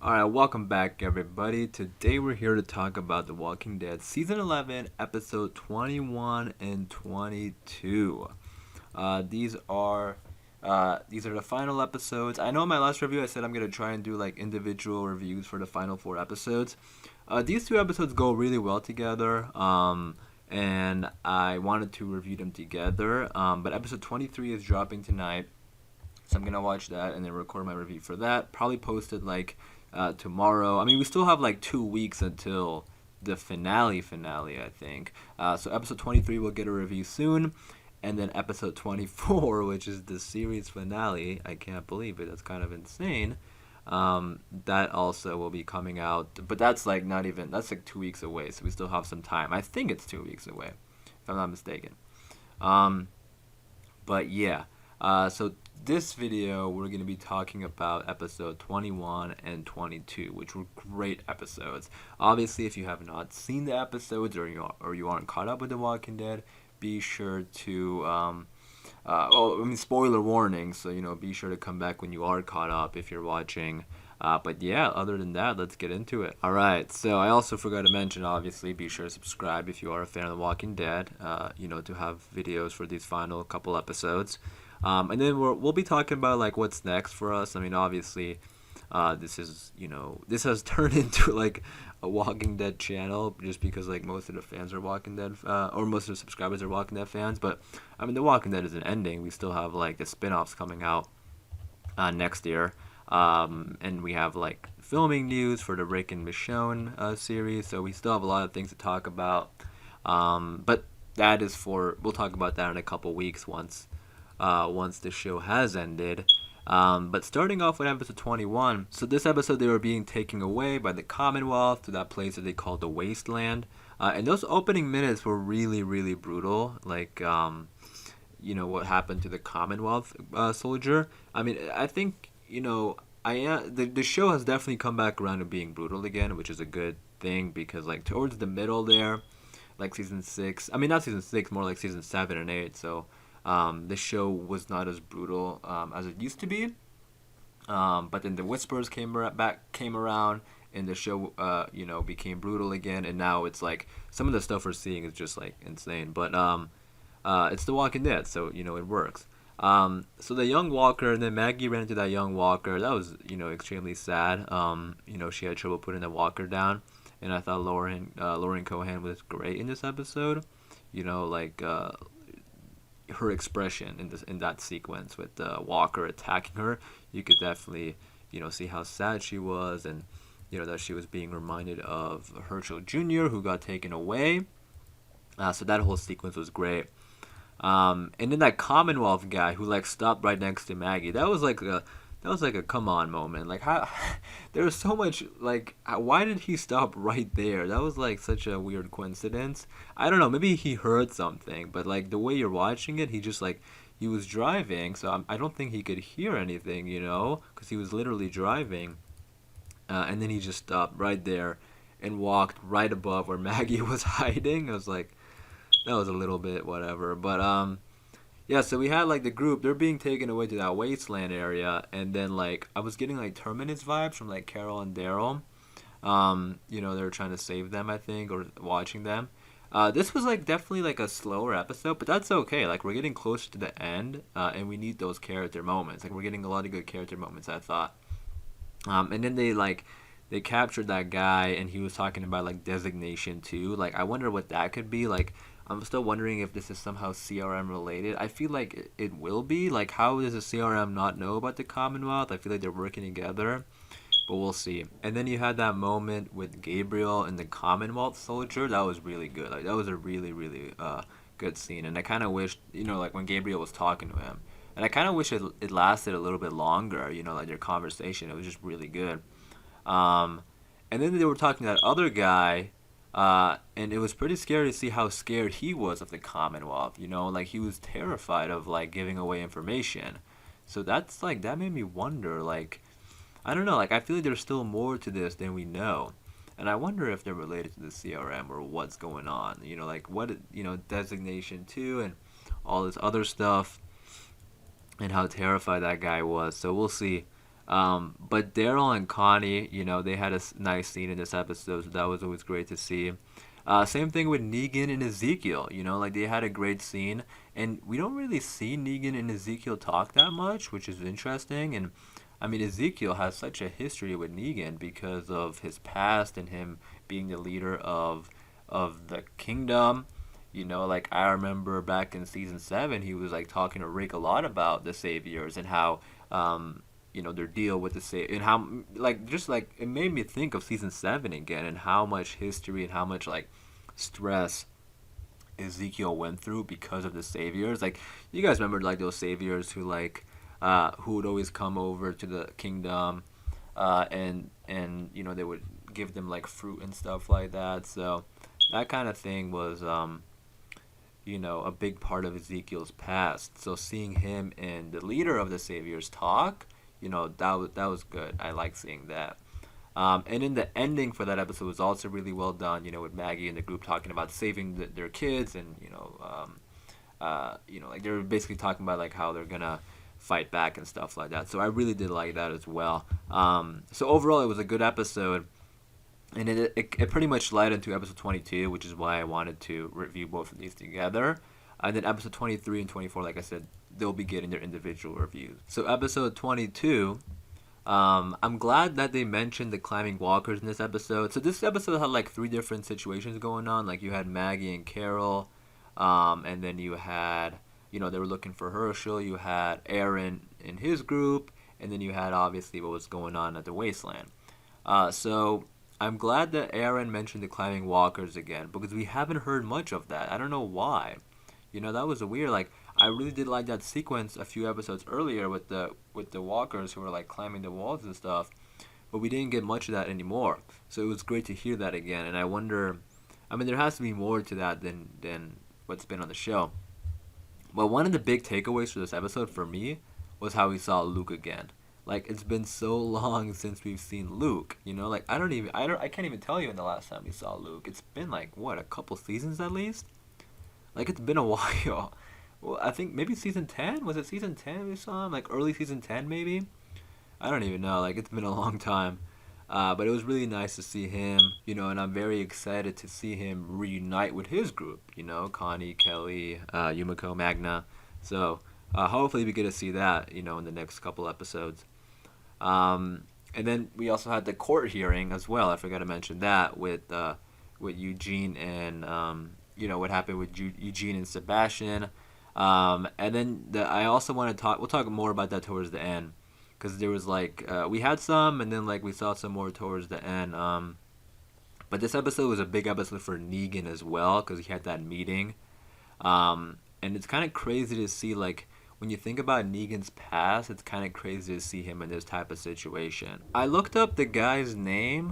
Alright, welcome back everybody. Today we're here to talk about The Walking Dead Season 11, Episode 21 and 22. These are the final episodes. I know in my last review I said I'm gonna try and do like individual reviews for the final four episodes. These two episodes go really well together. And I wanted to review them together. But episode 23 is dropping tonight. So I'm gonna watch that and then record my review for that. Probably post it like tomorrow. I mean, we still have like 2 weeks until the finale. I think. So episode 23 will get a review soon, and then episode 24, which is the series finale. I can't believe it. That's kind of insane. That also will be coming out, but that's like not even. That's like 2 weeks away. So we still have some time. I think it's 2 weeks away, if I'm not mistaken. But yeah. So this video, we're going to be talking about episode 21 and 22, which were great episodes. Obviously, if you have not seen the episodes or you aren't caught up with The Walking Dead, be sure to spoiler warning. So be sure to come back when you are caught up if you're watching. But yeah, other than that, let's get into it. All right. So I also forgot to mention, obviously, be sure to subscribe if you are a fan of The Walking Dead. To have videos for these final couple episodes. And then we'll be talking about like what's next for us. I mean, obviously, this has turned into like a Walking Dead channel just because like most of the fans are Walking Dead, or most of the subscribers are Walking Dead fans. But I mean, The Walking Dead isn't ending. We still have like the spin-offs coming out next year, and we have like filming news for the Rick and Michonne series. So we still have a lot of things to talk about. But we'll talk about that in a couple weeks once the show has ended. But starting off with episode 21, so this episode they were being taken away by the Commonwealth to that place that they called the Wasteland. And those opening minutes were really, really brutal. Like, what happened to the Commonwealth soldier. I mean, I think, the show has definitely come back around to being brutal again, which is a good thing because, like, towards the middle there, like season 6, I mean, not season 6, more like season 7 and 8, so the show was not as brutal as it used to be, but then the whispers came around, and the show became brutal again, and now it's like some of the stuff we're seeing is just like insane. But it's The Walking Dead, so it works. So the young walker, and then Maggie ran into that young walker. That was extremely sad. She had trouble putting the walker down, and I thought Lauren Cohan was great in this episode. Her expression in that sequence with Walker attacking her, you could definitely see how sad she was, and that she was being reminded of Herschel Jr. who got taken away. So that whole sequence was great. And then that Commonwealth guy who like stopped right next to Maggie, that was like a come on moment. Like, how there was so much, like, why did he stop right there? That was like such a weird coincidence. I don't know, maybe he heard something, but like the way you're watching it, he was driving, so I don't think he could hear anything, because he was literally driving. And then he just stopped right there and walked right above where Maggie was hiding. I was like, that was a little bit whatever, but yeah, so we had like the group, they're being taken away to that wasteland area, and then like I was getting like Terminus vibes from like Carol and Daryl. They were trying to save them, I think, or watching them. This was like definitely like a slower episode, but that's okay. Like, we're getting closer to the end, and we need those character moments. Like, we're getting a lot of good character moments, I thought. And then they captured that guy, and he was talking about like designation too. Like, I wonder what that could be. Like, I'm still wondering if this is somehow CRM related. I feel like it will be. Like, how does the CRM not know about the Commonwealth? I feel like they're working together, but we'll see. And then you had that moment with Gabriel and the Commonwealth soldier. That was really good. Like, that was a really, really good scene. And I kind of wished, like when Gabriel was talking to him, and I kind of wish it lasted a little bit longer. Like their conversation. It was just really good. Um, and then they were talking to that other guy, and it was pretty scary to see how scared he was of the Commonwealth. Like he was terrified of like giving away information. So that's like that made me wonder. Like, I don't know. Like, I feel like there's still more to this than we know, and I wonder if they're related to the CRM or what's going on. Like what designation two and all this other stuff, and how terrified that guy was. So we'll see. But Daryl and Connie, they had a nice scene in this episode, so that was always great to see. Same thing with Negan and Ezekiel. Like they had a great scene, and we don't really see Negan and Ezekiel talk that much, which is interesting. And I mean, Ezekiel has such a history with Negan because of his past and him being the leader of the kingdom. Like I remember back in season 7, he was like talking to Rick a lot about the Saviors and how their deal with the and how like just like it made me think of season 7 again and how much history and how much like stress Ezekiel went through because of the Saviors. Like you guys remember like those Saviors who would always come over to the kingdom, and they would give them like fruit and stuff like that. So that kind of thing was a big part of Ezekiel's past. So seeing him and the leader of the Saviors talk, that was good. I like seeing that. And in the ending for that episode was also really well done. With Maggie and the group talking about saving their kids, and like they were basically talking about like how they're gonna fight back and stuff like that. So I really did like that as well. So overall, it was a good episode, and it pretty much led into episode 22, which is why I wanted to review both of these together. And then episode 23 and 24, like I said, they'll be getting their individual reviews. So episode 22, I'm glad that they mentioned the climbing walkers in this episode. So this episode had like 3 different situations going on. Like you had Maggie and Carol, and then you had, they were looking for Herschel. You had Aaron and his group, and then you had obviously what was going on at the Wasteland. So I'm glad that Aaron mentioned the climbing walkers again, because we haven't heard much of that. I don't know why. That was a weird, like, I really did like that sequence a few episodes earlier with the walkers who were like climbing the walls and stuff, but we didn't get much of that anymore. So it was great to hear that again, and I wonder, I mean, there has to be more to that than what's been on the show. But one of the big takeaways for this episode for me was how we saw Luke again. Like, it's been so long since we've seen Luke, like I can't even tell you when the last time we saw Luke. It's been like what, a couple seasons at least? Like, it's been a while. Well, I think maybe season 10? Was it season 10 we saw him? Like early season 10 maybe? I don't even know. Like, it's been a long time. But it was really nice to see him, and I'm very excited to see him reunite with his group, Connie, Kelly, Yumiko, Magna. So hopefully we get to see that, in the next couple episodes. And then we also had the court hearing as well. I forgot to mention that with Eugene and, what happened with Eugene and Sebastian. And then I also want to we'll talk more about that towards the end. Because there was like, we had some, and then like we saw some more towards the end. But this episode was a big episode for Negan as well, because he had that meeting. And it's kind of crazy to see, like, when you think about Negan's past, it's kind of crazy to see him in this type of situation. I looked up the guy's name,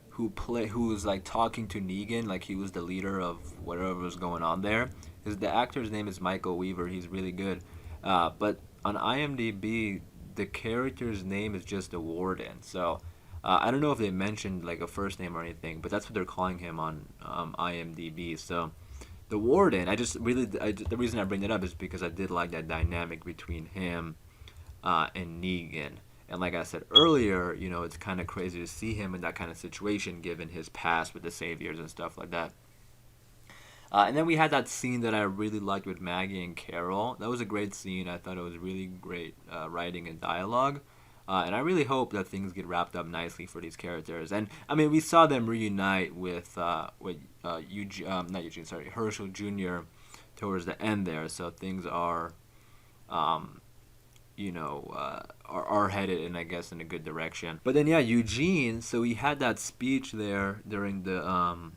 who was like talking to Negan, like he was the leader of whatever was going on there. The actor's name is Michael Weaver. He's really good. But on IMDb, the character's name is just the Warden. So I don't know if they mentioned like a first name or anything, but that's what they're calling him on IMDb. So the Warden, the reason I bring it up is because I did like that dynamic between him and Negan. And like I said earlier, it's kind of crazy to see him in that kind of situation given his past with the Saviors and stuff like that. And then we had that scene that I really liked with Maggie and Carol. That was a great scene. I thought it was really great writing and dialogue. And I really hope that things get wrapped up nicely for these characters. And I mean, we saw them reunite with Herschel Jr. towards the end there. So things are, are headed in, I guess, in a good direction. But then Eugene. So he had that speech there during the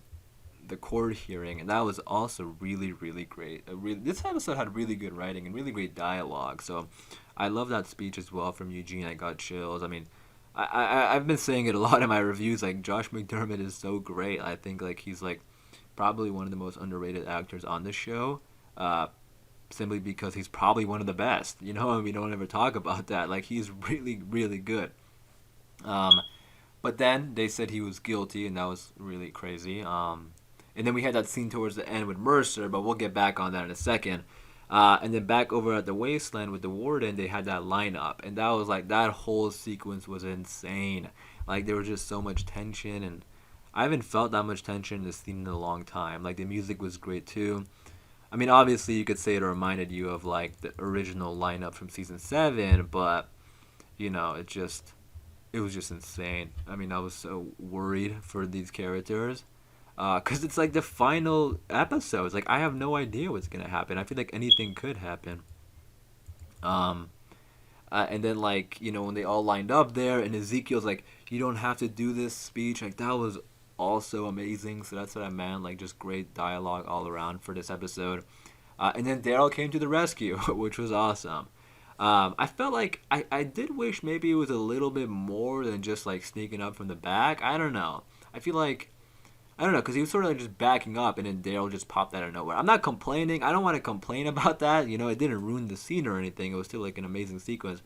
court hearing, and that was also really, really great. This episode had really good writing and really great dialogue. So I love that speech as well from Eugene. I got chills. I mean, I've been saying it a lot in my reviews. Like, Josh McDermott is so great. I think like he's like probably one of the most underrated actors on the show. Simply because he's probably one of the best. And we don't ever talk about that. Like, he's really, really good. But then they said he was guilty, and that was really crazy. And then we had that scene towards the end with Mercer, but we'll get back on that in a second. And then back over at the wasteland with the warden, they had that lineup, and that was like that whole sequence was insane. Like there was just so much tension, and I haven't felt that much tension in this scene in a long time. Like the music was great too. I mean, obviously you could say it reminded you of like the original lineup from season 7, but it was just insane. I mean, I was so worried for these characters. Cause it's like the final episodes. Like I have no idea what's gonna happen. I feel like anything could happen. Um, and then like when they all lined up there, and Ezekiel's like, "You don't have to do this speech." Like that was also amazing. So that's what I meant. Like just great dialogue all around for this episode. And then Daryl came to the rescue, which was awesome. I felt like I did wish maybe it was a little bit more than just like sneaking up from the back. I don't know. I feel like I don't know, because he was sort of like just backing up, and then Daryl just popped out of nowhere. I'm not complaining. I don't want to complain about that. It didn't ruin the scene or anything. It was still like an amazing sequence.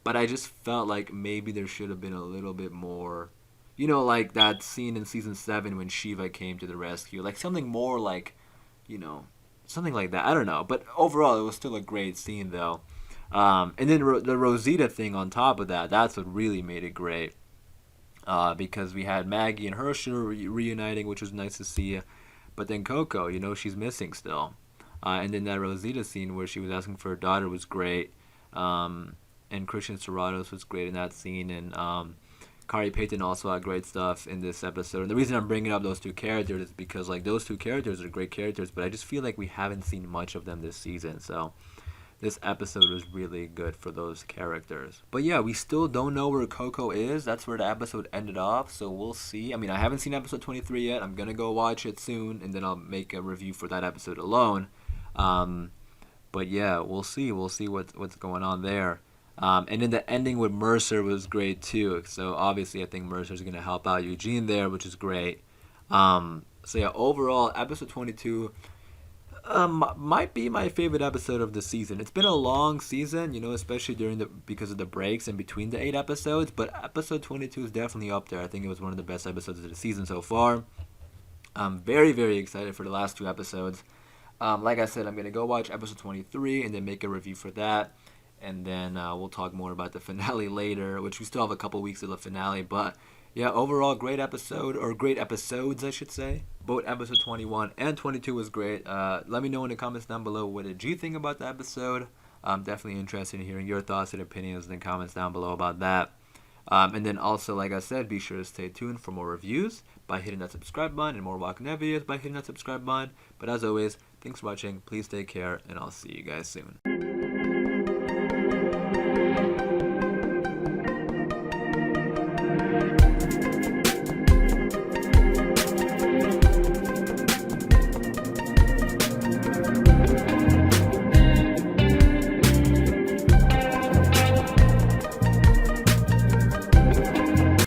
But I just felt like maybe there should have been a little bit more. Like that scene in season 7 when Shiva came to the rescue. Like something more like, you know, something like that. I don't know. But overall, it was still a great scene, though. And then the Rosita thing on top of that, that's what really made it great. Because we had Maggie and Herschel reuniting, which was nice to see. But then Coco, she's missing still. And then that Rosita scene where she was asking for her daughter was great. And Christian Serratos was great in that scene. And Kari Payton also had great stuff in this episode. And the reason I'm bringing up those two characters is because like those two characters are great characters, but I just feel like we haven't seen much of them this season. So this episode was really good for those characters. But yeah, we still don't know where Coco is. That's where the episode ended off, so we'll see. I mean, I haven't seen episode 23 yet. I'm going to go watch it soon, and then I'll make a review for that episode alone. But yeah, we'll see. We'll see what's going on there. And then the ending with Mercer was great too. So obviously I think Mercer's going to help out Eugene there, which is great. So yeah, overall, episode 22... might be my favorite episode of the season. It's been a long season, especially because of the breaks in between the 8 episodes. But episode 22 is definitely up there. I think it was one of the best episodes of the season so far. I'm very, very excited for the last 2 episodes. Like I said, I'm gonna go watch episode 23 and then make a review for that. And then we'll talk more about the finale later, which we still have a couple weeks of the finale. But yeah, overall, great episode, or great episodes, I should say. Both episode 21 and 22 was great. Let me know in the comments down below, what did you think about the episode? I'm definitely interested in hearing your thoughts and opinions in the comments down below about that. And then also, like I said, be sure to stay tuned for more reviews by hitting that subscribe button, and more Wakanet videos by hitting that subscribe button. But as always, thanks for watching, please take care, and I'll see you guys soon.